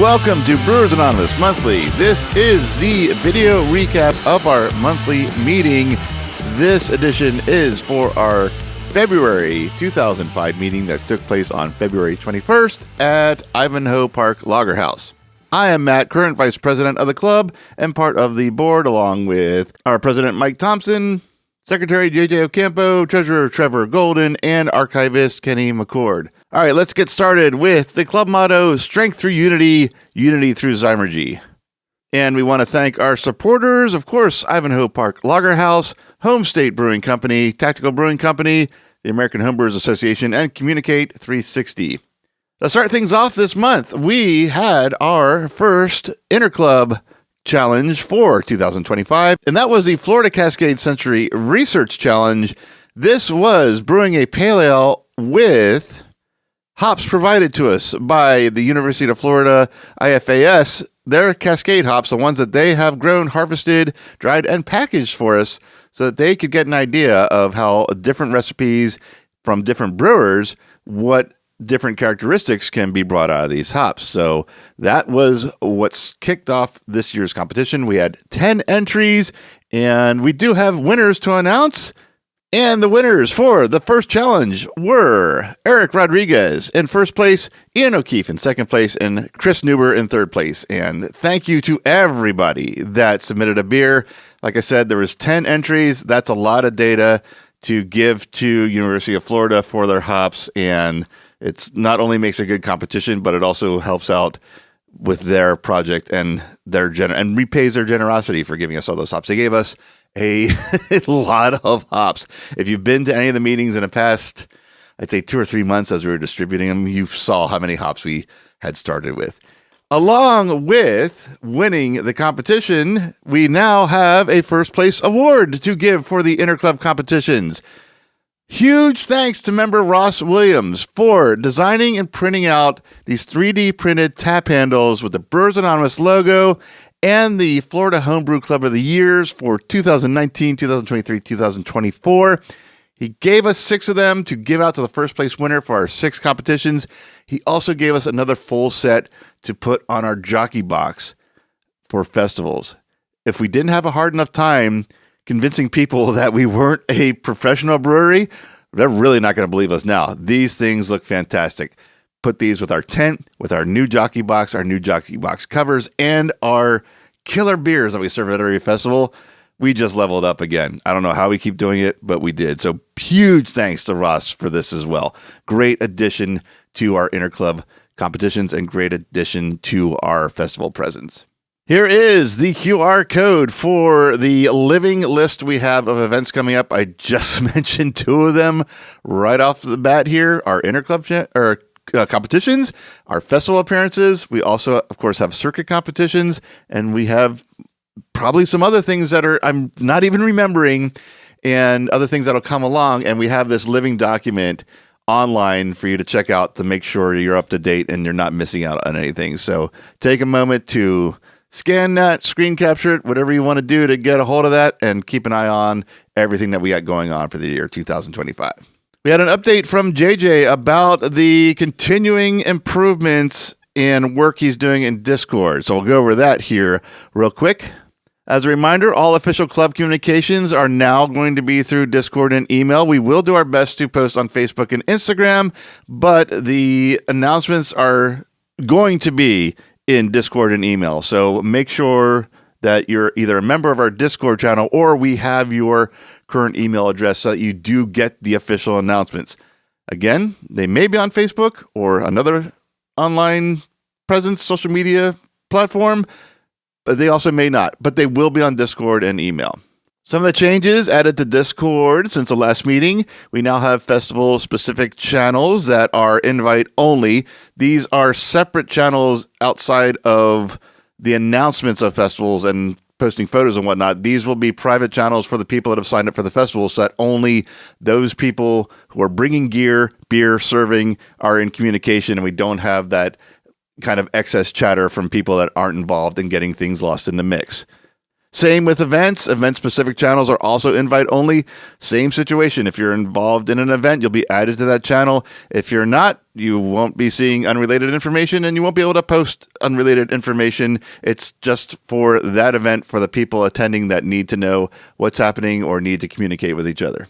Welcome to Brewers Anonymous Monthly. This is the video recap of our monthly meeting. This edition is for our February 2005 meeting that took place on February 21st at Ivanhoe Park Lager House. I am Matt, current vice president of the club and part of the board, along with our president Mike Thompson, secretary JJ Ocampo, treasurer Trevor Golden, and archivist Kenny McCord. All right, let's get started with the club motto, strength through unity, unity through Zymergy. And we want to thank our supporters, of course, Ivanhoe Park Lager House, Home State Brewing Company, Tactical Brewing Company, the American Homebrewers Association, and Communicate 360. To start things off this month, we had our first Interclub Challenge for 2025, and that was the Florida Cascade Century Research Challenge. This was brewing a pale ale with hops provided to us by the University of Florida IFAS, their Cascade hops, the ones that they have grown, harvested, dried, and packaged for us so that they could get an idea of how different recipes from different brewers, what different characteristics can be brought out of these hops. So that was what's kicked off this year's competition. We had 10 entries, and we do have winners to announce. And the winners for the first challenge were Eric Rodriguez in first place, Ian O'Keefe in second place, and Chris Newber in third place. And thank you to everybody that submitted a beer. Like I said, there was 10 entries. That's a lot of data to give to University of Florida for their hops. And it's not only makes a good competition, but it also helps out with their project and their and repays their generosity for giving us all those hops. They gave us a lot of hops. If you've been to any of the meetings in the past, I'd say 2 or 3 months as we were distributing them, you saw how many hops we had started with. Along with winning the competition, we now have a first place award to give for the Interclub competitions. Huge thanks to member Ross Williams for designing and printing out these 3D printed tap handles with the Brewers Anonymous logo and the Florida Homebrew Club of the Years for 2019, 2023, 2024. He gave us 6 of them to give out to the first place winner for our 6 competitions. He also gave us another full set to put on our jockey box for festivals. If we didn't have a hard enough time convincing people that we weren't a professional brewery, they're really not going to believe us now. These things look fantastic. Put these with our tent, with our new jockey box covers, and our killer beers that we serve at every festival. We just leveled up again. I don't know how we keep doing it, but we did. So huge thanks to Ross for this as well. Great addition to our Interclub competitions and great addition to our festival presence. Here is the QR code for the living list we have of events coming up. I just mentioned 2 of them right off the bat here. Our Interclub competitions, our festival appearances. We also, of course, have circuit competitions, and we have probably some other things that I'm not even remembering, and other things that'll come along. And we have this living document online for you to check out to make sure you're up to date and you're not missing out on anything. So take a moment to scan that, screen capture it, whatever you want to do to get a hold of that, and keep an eye on everything that we got going on for the year 2025. We had an update from JJ about the continuing improvements in work he's doing in Discord. So we'll go over that here real quick. As a reminder, all official club communications are now going to be through Discord and email. We will do our best to post on Facebook and Instagram, but the announcements are going to be in Discord and email. So make sure that you're either a member of our Discord channel or we have your current email address so that you do get the official announcements. Again, they may be on Facebook or another online presence, social media platform, but they also may not. But they will be on Discord and email. Some of the changes added to Discord since the last meeting. We now have festival-specific channels that are invite only. These are separate channels outside of the announcements of festivals and posting photos and whatnot. These will be private channels for the people that have signed up for the festival, so that only those people who are bringing gear, beer, serving are in communication, and we don't have that kind of excess chatter from people that aren't involved in getting things lost in the mix. Same with events. Event-specific channels are also invite-only. Same situation. If you're involved in an event, you'll be added to that channel. If you're not, you won't be seeing unrelated information, and you won't be able to post unrelated information. It's just for that event, for the people attending that need to know what's happening or need to communicate with each other.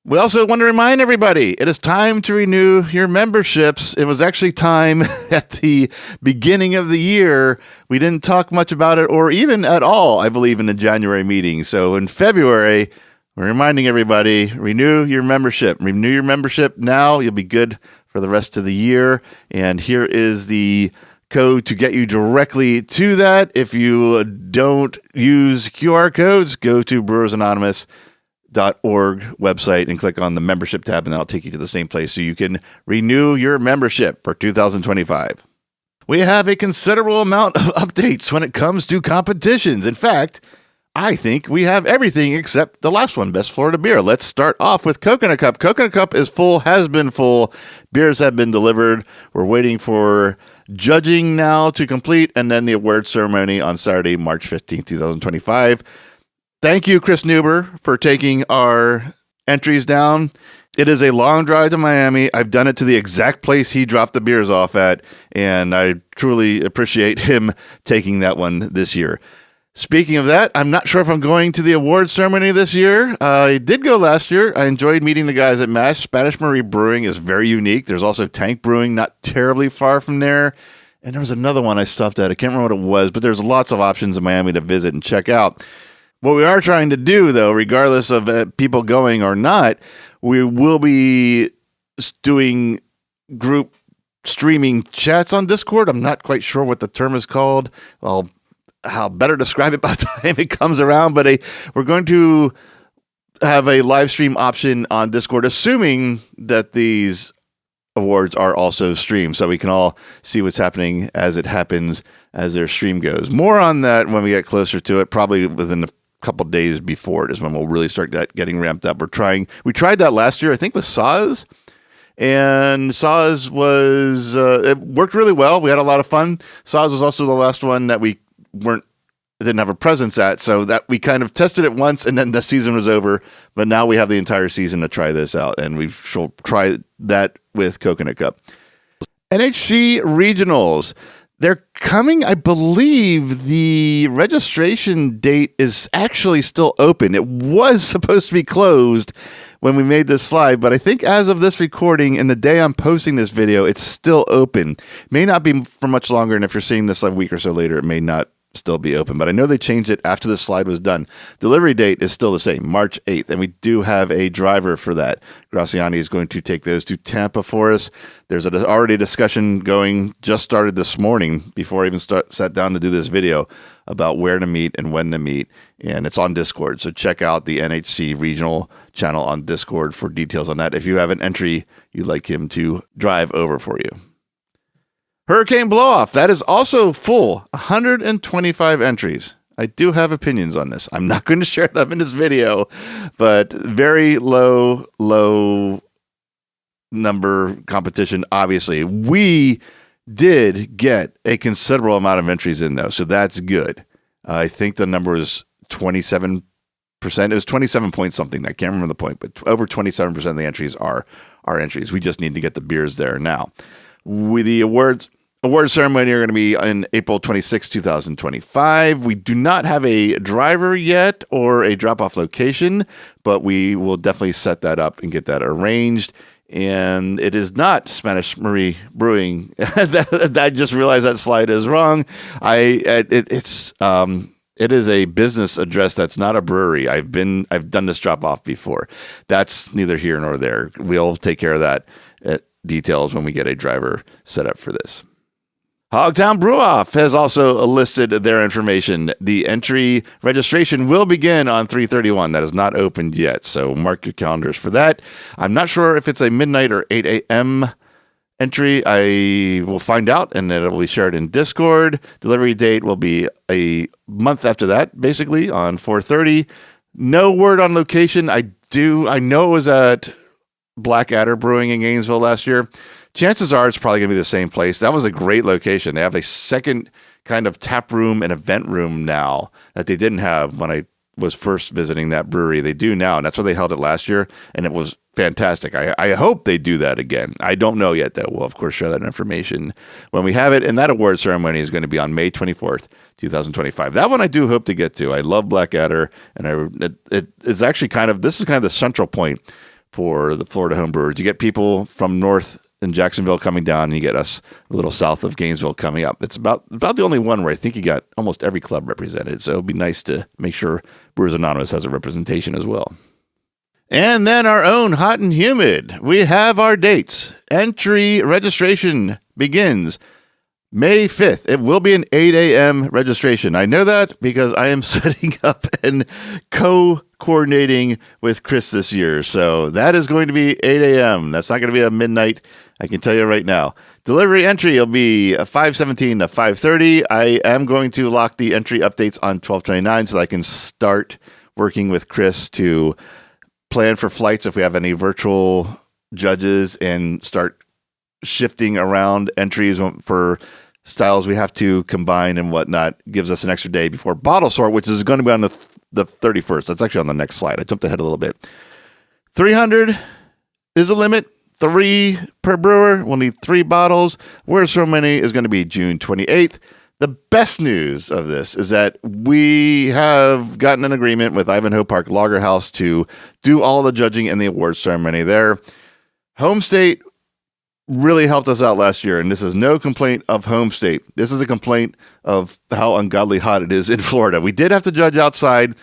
We also want to remind everybody, it is time to renew your memberships. It was actually time at the beginning of the year. We didn't talk much about it, or even at all, I believe, in the January meeting. So in February, we're reminding everybody, renew your membership. Renew your membership now. You'll be good for the rest of the year. And here is the code to get you directly to that. If you don't use QR codes, go to brewersanonymous.org website and click on the membership tab, and that'll take you to the same place so you can renew your membership for 2025. We have a considerable amount of updates when it comes to competitions. In fact, I think we have everything except the last one, Best Florida Beer. Let's start off with Coconut Cup. Coconut Cup is full, has been full. Beers have been delivered. We're waiting for judging now to complete, and then the award ceremony on Saturday, March 15th, 2025. Thank you, Chris Neuber, for taking our entries down. It is a long drive to Miami. I've done it to the exact place he dropped the beers off at, and I truly appreciate him taking that one this year. Speaking of that, I'm not sure if I'm going to the award ceremony this year. I did go last year. I enjoyed meeting the guys at MASH. Spanish Marie Brewing is very unique. There's also Tank Brewing, not terribly far from there. And there was another one I stopped at. I can't remember what it was, but there's lots of options in Miami to visit and check out. What we are trying to do, though, regardless of people going or not, we will be doing group streaming chats on Discord. I'm not quite sure what the term is called. I'll better describe it by the time it comes around, but we're going to have a live stream option on Discord, assuming that these awards are also streamed, so we can all see what's happening as it happens, as their stream goes. More on that when we get closer to it, probably within a couple days before it is when we'll really start getting ramped up. We tried that last year, I think, with Saz, and Saz was it worked really well. We had a lot of fun. Saz was also the last one that we didn't have a presence at, so that we kind of tested it once, and then the season was over. But now we have the entire season to try this out, and we shall try that with Coconut Cup. NHC Regionals. They're coming, I believe the registration date is actually still open. It was supposed to be closed when we made this slide, but I think as of this recording and the day I'm posting this video, it's still open. May not be for much longer, and if you're seeing this a week or so later, it may not still be open, but I know they changed it after this slide was done. Delivery date is still the same, March 8th, and we do have a driver for that. Graciani is going to take those to Tampa for us. There's already a discussion going, just started this morning before I even sat down to do this video, about where to meet and when to meet, and it's on Discord, so check out the NHC regional channel on Discord for details on that if you have an entry you'd like him to drive over for you. Hurricane Blowoff, that is also full, 125 entries. I do have opinions on this. I'm not going to share them in this video, but very low number competition, obviously. We did get a considerable amount of entries in, though, so that's good. I think the number is 27%. It was 27 point something. I can't remember the point, but over 27% of the entries are entries. We just need to get the beers there now. With the award ceremony are going to be on April 26, 2025. We do not have a driver yet or a drop-off location, but we will definitely set that up and get that arranged. And it is not Spanish Marie Brewing. I just realized that slide is wrong. It is a business address that's not a brewery. I've done this drop-off before. That's neither here nor there. We'll take care of that details when we get a driver set up for this. Hogtown Brew-Off has also listed their information. The entry registration will begin on 3/31. That is not opened yet, so mark your calendars for that. I'm not sure if it's a midnight or 8 a.m. entry. I will find out, and it will be shared in Discord. Delivery date will be a month after that, basically, on 4/30. No word on location. I know it was at Blackadder Brewing in Gainesville last year. Chances are it's probably going to be the same place. That was a great location. They have a second kind of tap room and event room now that they didn't have when I was first visiting that brewery. They do now, and that's where they held it last year, and it was fantastic. I hope they do that again. I don't know yet, though. We'll, of course, share that information when we have it, and that award ceremony is going to be on May 24th, 2025. That one I do hope to get to. I love Blackadder, and it's actually this is kind of the central point for the Florida homebrewers. You get people from north in Jacksonville coming down, and you get us a little south of Gainesville coming up. It's about the only one where I think you got almost every club represented. So it'd be nice to make sure Brewers Anonymous has a representation as well. And then our own Hot and Humid. We have our dates. Entry registration begins May 5th. It will be an 8 a.m. registration. I know that because I am setting up and coordinating with Chris this year. So that is going to be 8 a.m. That's not going to be a midnight. I can tell you right now. Delivery entry will be 5:17 to 5:30. I am going to lock the entry updates on 12:29 so that I can start working with Chris to plan for flights if we have any virtual judges and start shifting around entries for styles we have to combine and whatnot. Gives us an extra day before bottle sort, which is going to be on the 31st. That's actually on the next slide. I jumped ahead a little bit. 300 is the limit. 3 per brewer. We'll need 3 bottles. Where's so many is going to be June 28th. The best news of this is that we have gotten an agreement with Ivanhoe Park Lager House to do all the judging and the awards ceremony there. Home State really helped us out last year, and this is no complaint of Home State. This is a complaint of how ungodly hot it is in Florida. We did have to judge outside.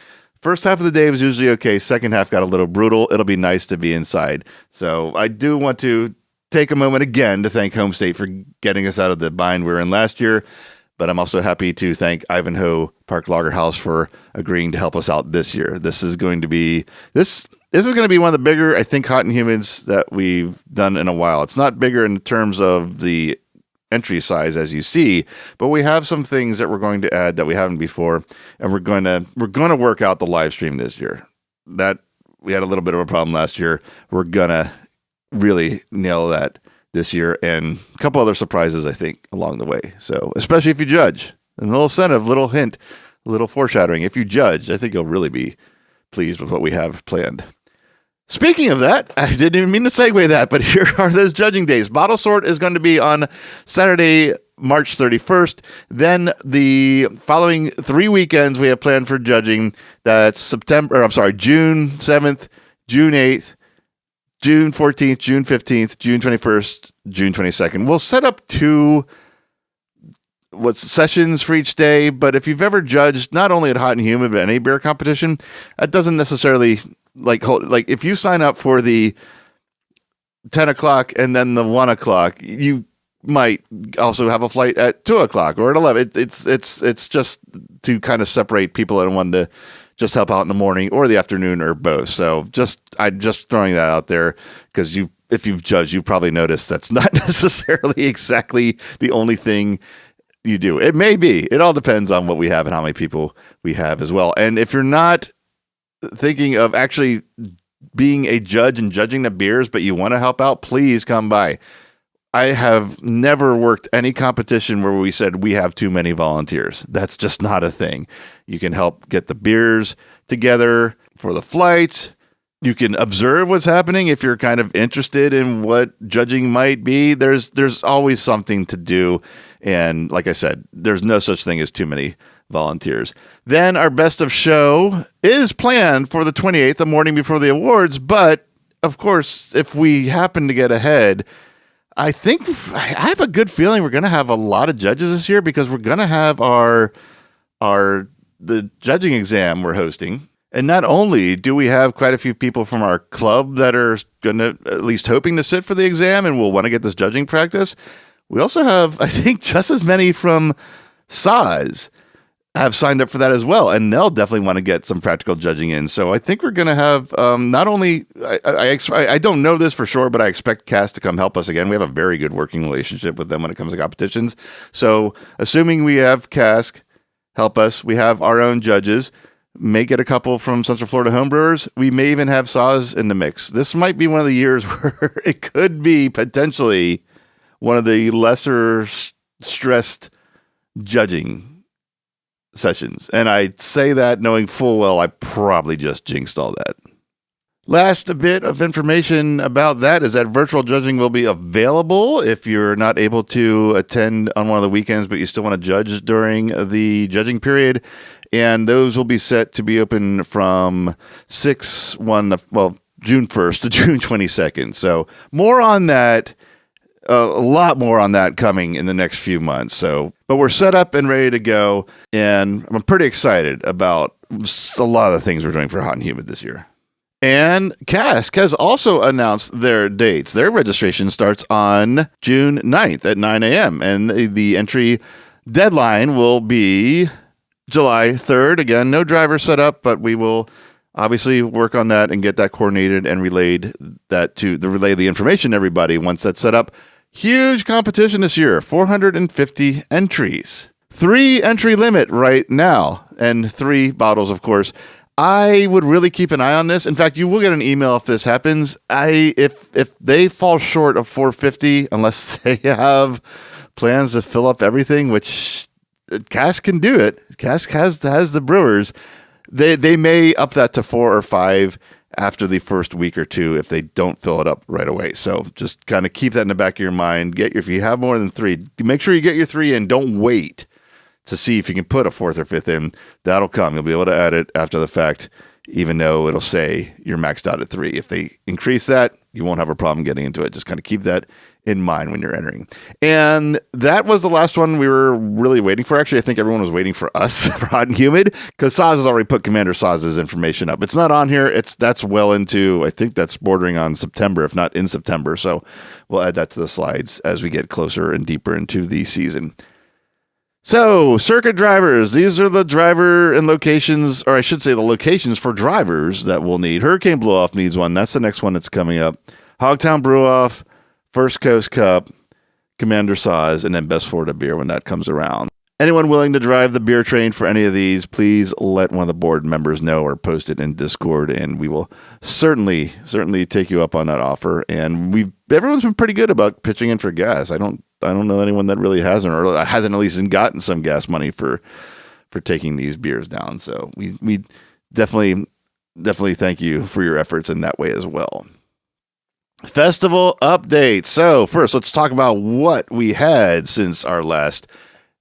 First half of the day was usually okay. Second half got a little brutal. It'll be nice to be inside. So I do want to take a moment again to thank Home State for getting us out of the bind we were in last year. But I'm also happy to thank Ivanhoe Park Lager House for agreeing to help us out this year. This is going to be one of the bigger, I think, Hot and Humids that we've done in a while. It's not bigger in terms of the entry size as you see, but we have some things that we're going to add that we haven't before, and we're going to work out the live stream this year. That we had a little bit of a problem last year. We're gonna really nail that this year, and a couple other surprises I think along the way. So especially if you judge, and a little incentive, little hint, a little foreshadowing. If you judge, I think you'll really be pleased with what we have planned. Speaking of that, I didn't even mean to segue that, but here are those judging days. Bottle sort is going to be on Saturday, March 31st. Then the following 3 weekends we have planned for judging. That's June 7th, June 8th, June 14th, June 15th, June 21st, June 22nd. We'll set up 2 sessions for each day, but if you've ever judged not only at Hot and Humid but any beer competition, that doesn't necessarily like if you sign up for the 10 o'clock and then the 1 o'clock, you might also have a flight at 2 o'clock or at 11. It's just to kind of separate people that want to just help out in the morning or the afternoon or both. So I'm just throwing that out there because if you've judged, you've probably noticed that's not necessarily exactly the only thing you do. It may be. It all depends on what we have and how many people we have as well. And if you're not thinking of actually being a judge and judging the beers, but you want to help out, please come by. I have never worked any competition where we said we have too many volunteers. That's just not a thing. You can help get the beers together for the flights. You can observe what's happening if you're kind of interested in what judging might be. There's always something to do. And like I said, there's no such thing as too many volunteers. Then our best of show is planned for the 28th, the morning before the awards. But of course, if we happen to get ahead, I have a good feeling we're going to have a lot of judges this year because we're going to have the judging exam we're hosting. And not only do we have quite a few people from our club that are going to at least hoping to sit for the exam and will want to get this judging practice, we also have, I think, just as many from SAS have signed up for that as well, and they'll definitely want to get some practical judging in. So I think we're going to have not only I don't know this for sure, but I expect Cass to come help us again. We have a very good working relationship with them when it comes to competitions. So assuming we have Cass help us, we have our own judges, may get a couple from Central Florida homebrewers. We may even have SAS in the mix. This might be one of the years where it could be potentially one of the lesser stressed judging sessions. And I say that knowing full well I probably just jinxed all that. Last bit of information about that is that virtual judging will be available if you're not able to attend on one of the weekends, but you still want to judge during the judging period. And those will be set to be open from June 1st to June 22nd. So more on that, a lot more on that coming in the next few months. So, but we're set up and ready to go. And I'm pretty excited about a lot of the things we're doing for Hot and Humid this year. And Cask has also announced their dates. Their registration starts on June 9th at 9 a.m. And the entry deadline will be July 3rd. Again, no driver set up, but we will obviously work on that and get that coordinated and relay the information to everybody once that's set up. Huge competition this year, 450 entries. 3 entry limit right now, and 3 bottles, of course. I would really keep an eye on this. In fact, you will get an email if this happens. If they fall short of 450, unless they have plans to fill up everything, which Cask can do it. Cask has the brewers. They may up that to 4 or 5 after the first week or two if they don't fill it up right away. So just kind of keep that in the back of your mind. If you have more than 3, make sure you get your 3 in. Don't wait to see if you can put a 4th or 5th in. That'll come. You'll be able to add it after the fact, even though it'll say you're maxed out at 3. If they increase that, you won't have a problem getting into it. Just kind of keep that in mind when you're entering. And that was the last one we were really waiting for. Actually, I think everyone was waiting for us for Hot and Humid, because Saz has already put Commander Saz's information up. It's not on here. That's well into, I think that's bordering on September, if not in September. So we'll add that to the slides as we get closer and deeper into the season. So, circuit drivers, these are the driver and locations, or I should say the locations for drivers that we'll need. Hurricane Blow Off needs one. That's the next one that's coming up. Hogtown Brew Off, First Coast Cup, Commander Saz, and then Best Florida Beer when that comes around. Anyone willing to drive the beer train for any of these, please let one of the board members know or post it in Discord, and we will certainly take you up on that offer. And everyone's been pretty good about pitching in for gas. I don't know anyone that really hasn't, or hasn't at least gotten some gas money for taking these beers down. So we definitely thank you for your efforts in that way as well. Festival updates. So first, let's talk about what we had since our last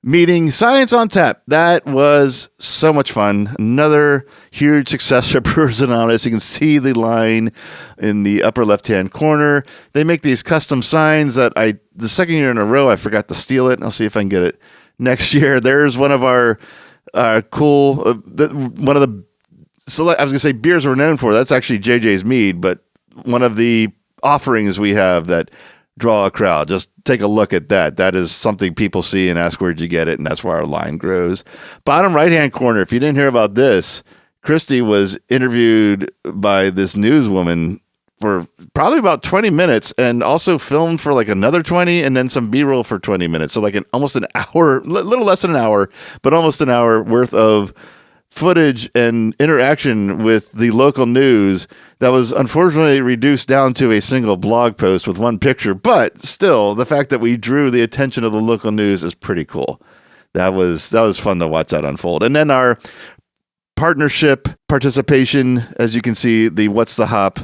meeting. Science on Tap. That was so much fun. Another huge success for Brewers Anonymous. You can see the line in the upper left-hand corner. They make these custom signs that the second year in a row, I forgot to steal it. I'll see if I can get it next year. There's one of our cool, one of the, I was going to say beers we're known for. That's actually JJ's Mead, but one of the offerings we have that draw a crowd. Just take a look at that. That is something people see and ask where'd you get it, and that's where our line grows. Bottom right-hand corner, if you didn't hear about this, Christy was interviewed by this newswoman for probably about 20 minutes and also filmed for like another 20 and then some B-roll for 20 minutes. So like almost an hour, little less than an hour, but almost an hour worth of footage and interaction with the local news that was unfortunately reduced down to a single blog post with one picture. But still, the fact that we drew the attention of the local news is pretty cool. That was fun to watch that unfold. And then our partnership participation, as you can see, the What's the Hop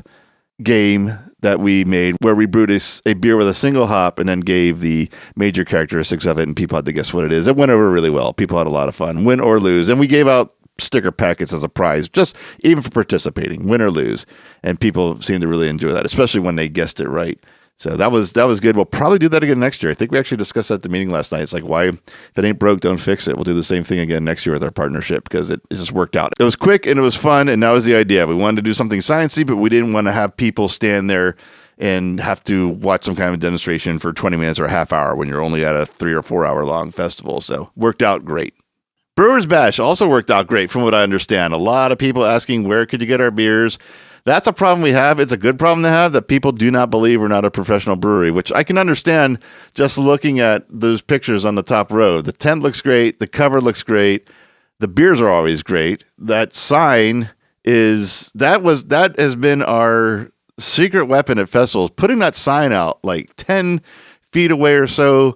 game that we made, where we brewed a beer with a single hop and then gave the major characteristics of it, and people had to guess what it is. It went over really well. People had a lot of fun, win or lose. And we gave out sticker packets as a prize, just even for participating, win or lose. And people seemed to really enjoy that, especially when they guessed it right. So that was good. We'll probably do that again next year. I think we actually discussed that at the meeting last night. It's like, why, if it ain't broke, don't fix it. We'll do the same thing again next year with our partnership, because it just worked out. It was quick and it was fun, and that was the idea. We wanted to do something sciencey, but we didn't want to have people stand there and have to watch some kind of demonstration for 20 minutes or a half hour when you're only at a 3 or 4 hour long festival. So worked out great. Brewers Bash also worked out great from what I understand. A lot of people asking, where could you get our beers? That's a problem we have. It's a good problem to have, that people do not believe we're not a professional brewery, which I can understand just looking at those pictures on the top row. The tent looks great. The cover looks great. The beers are always great. That sign that has been our secret weapon at festivals, putting that sign out like 10 feet away or so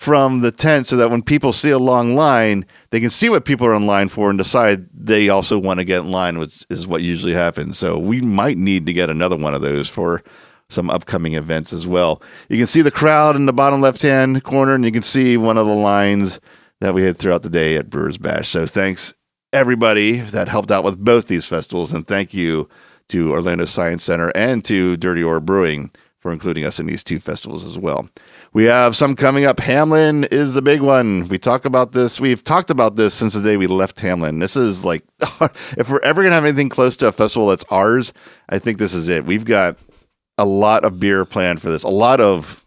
from the tent so that when people see a long line, they can see what people are in line for and decide they also want to get in line, which is what usually happens. So we might need to get another one of those for some upcoming events as well. You can see the crowd in the bottom left-hand corner, and you can see one of the lines that we had throughout the day at Brewers Bash. So thanks everybody that helped out with both these festivals, and thank you to Orlando Science Center and to Dirty Ore Brewing for including us in these two festivals as well. We have some coming up. Hamlin is the big one. We've talked about this since the day we left Hamlin. This is like, if we're ever going to have anything close to a festival that's ours, I think this is it. We've got a lot of beer planned for this, a lot of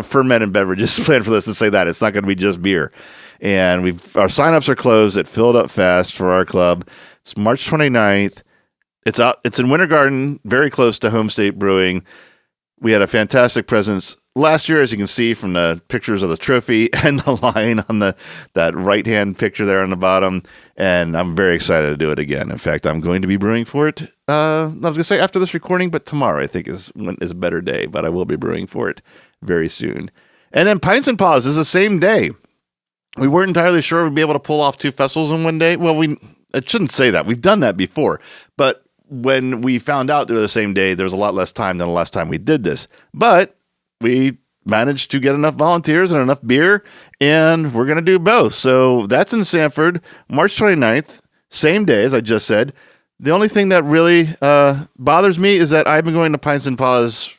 fermented beverages planned for this, to say that it's not going to be just beer. And our signups are closed. It filled up fast for our club. It's March 29th. It's in Winter Garden, very close to Home State Brewing. We had a fantastic presence last year, as you can see from the pictures of the trophy and the line on that right-hand picture there on the bottom. And I'm very excited to do it again. In fact, I'm going to be brewing for it. I was going to say after this recording, but tomorrow I think is a better day. But I will be brewing for it very soon. And then Pints and Paws is the same day. We weren't entirely sure we'd be able to pull off two festivals in one day. Well, I shouldn't say that. We've done that before. But when we found out they were the same day, there was a lot less time than the last time we did this. But we managed to get enough volunteers and enough beer, and we're going to do both. So that's in Sanford, March 29th, same day, as I just said. The only thing that really bothers me is that I've been going to Pints and Paws,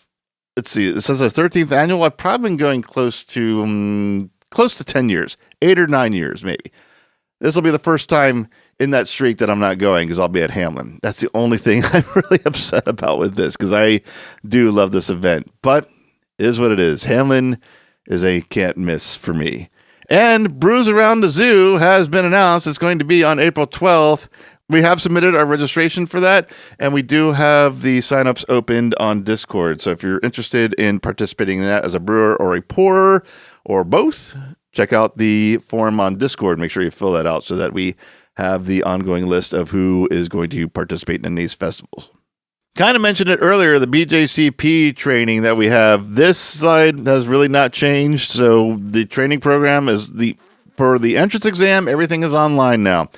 let's see, it says our 13th annual. I've probably been going close to 10 years, 8 or 9 years maybe. This will be the first time in that streak that I'm not going because I'll be at Hamlin. That's the only thing I'm really upset about with this, because I do love this event. But it is what it is. Hamlin is a can't miss for me. And Brews Around the Zoo has been announced. It's going to be on April 12th. We have submitted our registration for that, and we do have the signups opened on Discord. So if you're interested in participating in that as a brewer or a pourer or both, check out the form on Discord. Make sure you fill that out so that we have the ongoing list of who is going to participate in these festivals. Kind of mentioned it earlier, the BJCP training that we have. This side has really not changed. So the training program is for the entrance exam, everything is online now.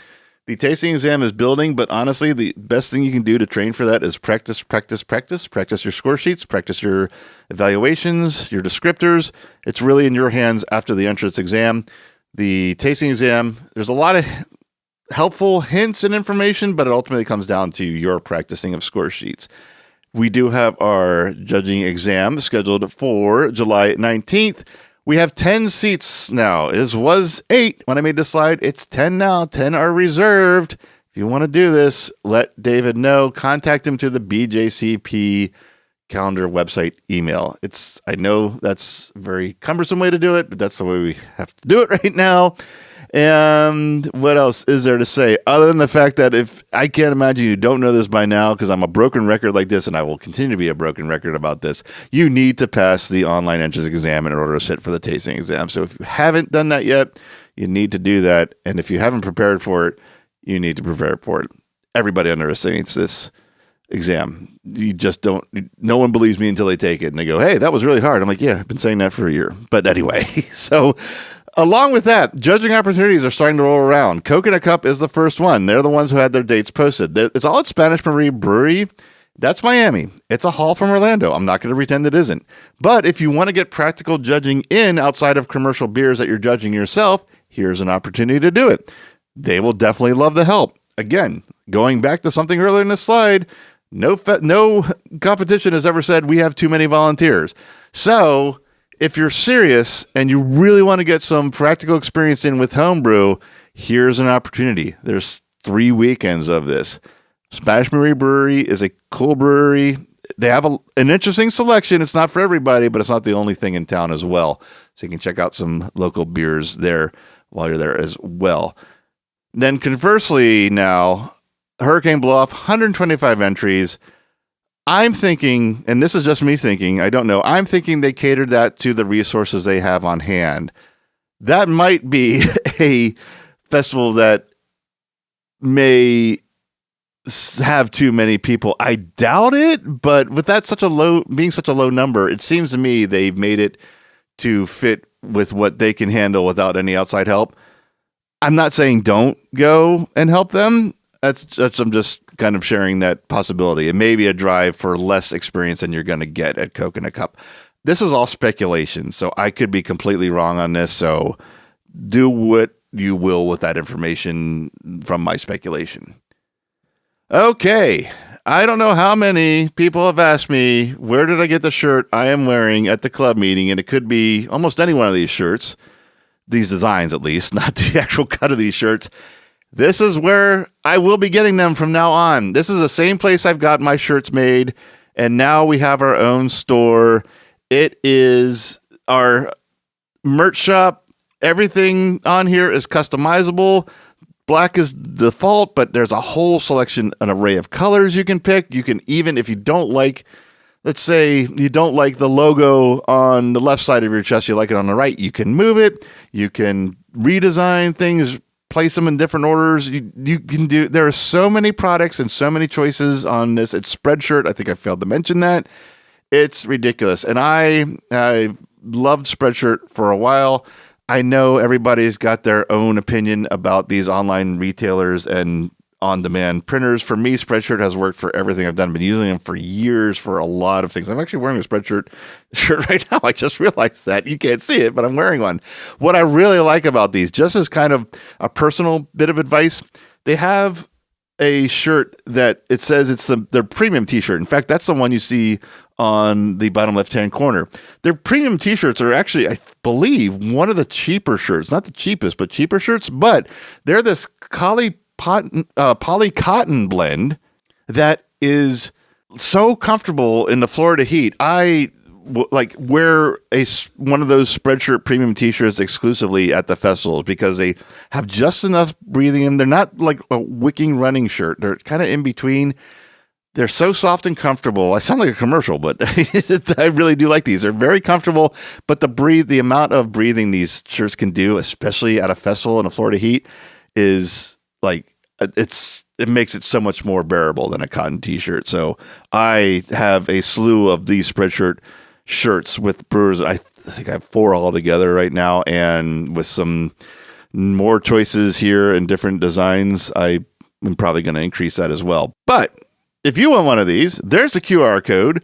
The tasting exam is building, but honestly, the best thing you can do to train for that is practice. Practice your score sheets, practice your evaluations, your descriptors. It's really in your hands after the entrance exam. The tasting exam, there's a lot of helpful hints and information, but it ultimately comes down to your practicing of score sheets. We do have our judging exam scheduled for July 19th. We have 10 seats now. It was 8 when I made this slide. It's 10 now. 10 are reserved. If you want to do this, let David know. Contact him to the BJCP calendar website email. I know that's a very cumbersome way to do it, but that's the way we have to do it right now. And what else is there to say other than the fact that if I can't imagine you don't know this by now, because I'm a broken record like this, and I will continue to be a broken record about this, you need to pass the online entrance exam in order to sit for the tasting exam. So if you haven't done that yet, you need to do that. And if you haven't prepared for it, you need to prepare for it. Everybody underestimates this exam. You just don't, no one believes me until they take it and they go, hey, that was really hard. I'm like, yeah, I've been saying that for a year. But anyway, so along with that, judging opportunities are starting to roll around. Coconut Cup is the first one. They're the ones who had their dates posted. It's all at Spanish Marie Brewery. That's Miami. It's a haul from Orlando. I'm not going to pretend it isn't. But if you want to get practical judging in outside of commercial beers that you're judging yourself, here's an opportunity to do it. They will definitely love the help. Again, going back to something earlier in this slide, no competition has ever said we have too many volunteers. So if you're serious and you really want to get some practical experience in with homebrew, here's an opportunity. There's 3 weekends of this. Spanish Marie Brewery is a cool brewery. They have an interesting selection. It's not for everybody, but it's not the only thing in town as well. So you can check out some local beers there while you're there as well. Then conversely now, Hurricane Blow-Off, 125 entries. I'm thinking, and this is just me thinking, I don't know, I'm thinking they catered that to the resources they have on hand. That might be a festival that may have too many people. I doubt it, but with that being such a low number, it seems to me they've made it to fit with what they can handle without any outside help. I'm not saying don't go and help them. I'm just kind of sharing that possibility. It may be a drive for less experience than you're going to get at Coconut Cup. This is all speculation, so I could be completely wrong on this. So do what you will with that information from my speculation. Okay. I don't know how many people have asked me, where did I get the shirt I am wearing at the club meeting? And it could be almost any one of these shirts, these designs at least, not the actual cut of these shirts. This is where I will be getting them from now on. This is the same place I've got my shirts made, and now we have our own store. It is our merch shop. Everything on here is customizable. Black is default, but there's a whole selection, an array of colors you can pick. You can even, if you don't like, let's say you don't like the logo on the left side of your chest, you like it on the right, you can move it. You can redesign things, place them in different orders. You can do, there are so many products and so many choices on this. It's Spreadshirt. I think I failed to mention that. It's ridiculous. And I loved Spreadshirt for a while. I know everybody's got their own opinion about these online retailers and on-demand printers. For me, Spreadshirt has worked for everything I've done. I've been using them for years for a lot of things. I'm actually wearing a Spreadshirt shirt right now. I just realized that. You can't see it, but I'm wearing one. What I really like about these, just as kind of a personal bit of advice, they have a shirt that it says it's their premium t-shirt. In fact, that's the one you see on the bottom left-hand corner. Their premium t-shirts are actually, I believe, one of the cheaper shirts. Not the cheapest, but cheaper shirts. But they're this poly cotton blend that is so comfortable in the Florida heat. I like wear one of those Spreadshirt premium t-shirts exclusively at the festivals because they have just enough breathing in. They're not like a wicking running shirt. They're kind of in between. They're so soft and comfortable. I sound like a commercial, but I really do like these. They're very comfortable, but the amount of breathing these shirts can do, especially at a festival in a Florida heat, is like, it makes it so much more bearable than a cotton t-shirt. So I have a slew of these Spreadshirt shirts with Brewers. I think I have 4 altogether right now, and with some more choices here and different designs, I am probably going to increase that as well. But if you want one of these, there's the QR code.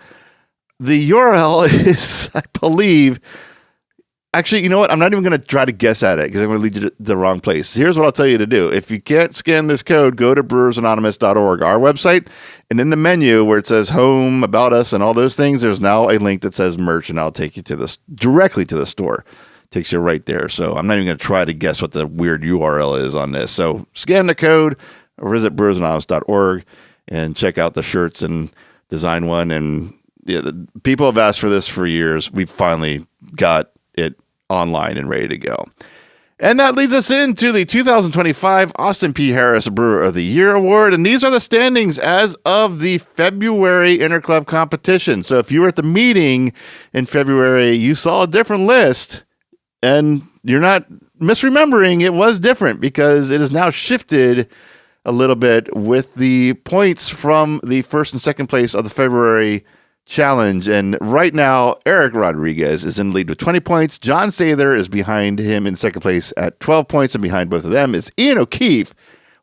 The URL is, I believe, actually, you know what? I'm not even going to try to guess at it because I'm going to lead you to the wrong place. Here's what I'll tell you to do. If you can't scan this code, go to brewersanonymous.org, our website, and in the menu where it says home, about us, and all those things, there's now a link that says merch, and I'll take you to this directly to the store. Takes you right there. So I'm not even going to try to guess what the weird URL is on this. So scan the code or visit brewersanonymous.org and check out the shirts and design one. And the people have asked for this for years. We finally got it online and ready to go. And that leads us into the 2025 Austin P. Harris Brewer of the Year Award. And these are the standings as of the February Interclub competition. So if you were at the meeting in February, you saw a different list, and you're not misremembering. It was different because it is now shifted a little bit with the points from the first and second place of the February challenge. And right now, Eric Rodriguez is in the lead with 20 points. John Sather is behind him in second place at 12 points. And behind both of them is Ian O'Keefe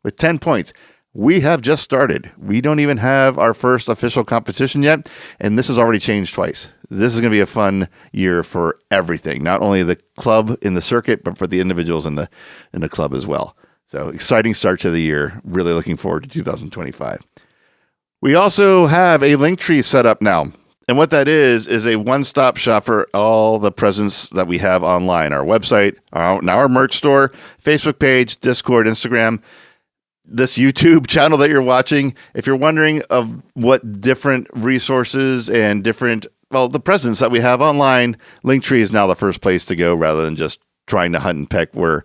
with 10 points. We have just started. We don't even have our first official competition yet. And this has already changed twice. This is going to be a fun year for everything. Not only the club in the circuit, but for the individuals in the club as well. So exciting start to the year. Really looking forward to 2025. We also have a link tree set up now. And what that is a one-stop shop for all the presents that we have online. Our website, our merch store, Facebook page, Discord, Instagram, this YouTube channel that you're watching. If you're wondering of what different resources and the presents that we have online, Linktree is now the first place to go rather than just trying to hunt and peck where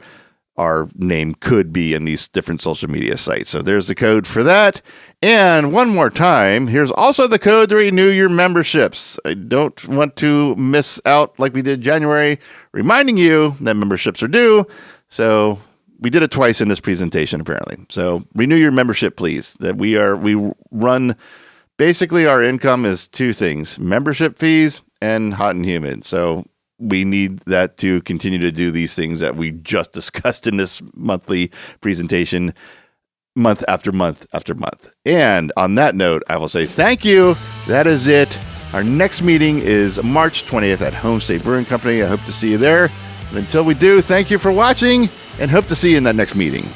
our name could be in these different social media sites. So there's the code for that. And one more time, here's also the code to renew your memberships. I don't want to miss out like we did January, reminding you that memberships are due. So we did it twice in this presentation, apparently. So renew your membership, please. That we run, basically our income is 2 things: membership fees and Hot N Humid. So we need that to continue to do these things that we just discussed in this monthly presentation, month after month after month. And on that note, I will say thank you. That is it. Our next meeting is March 20th at Homestay Brewing Company. I hope to see you there. And until we do, thank you for watching and hope to see you in that next meeting.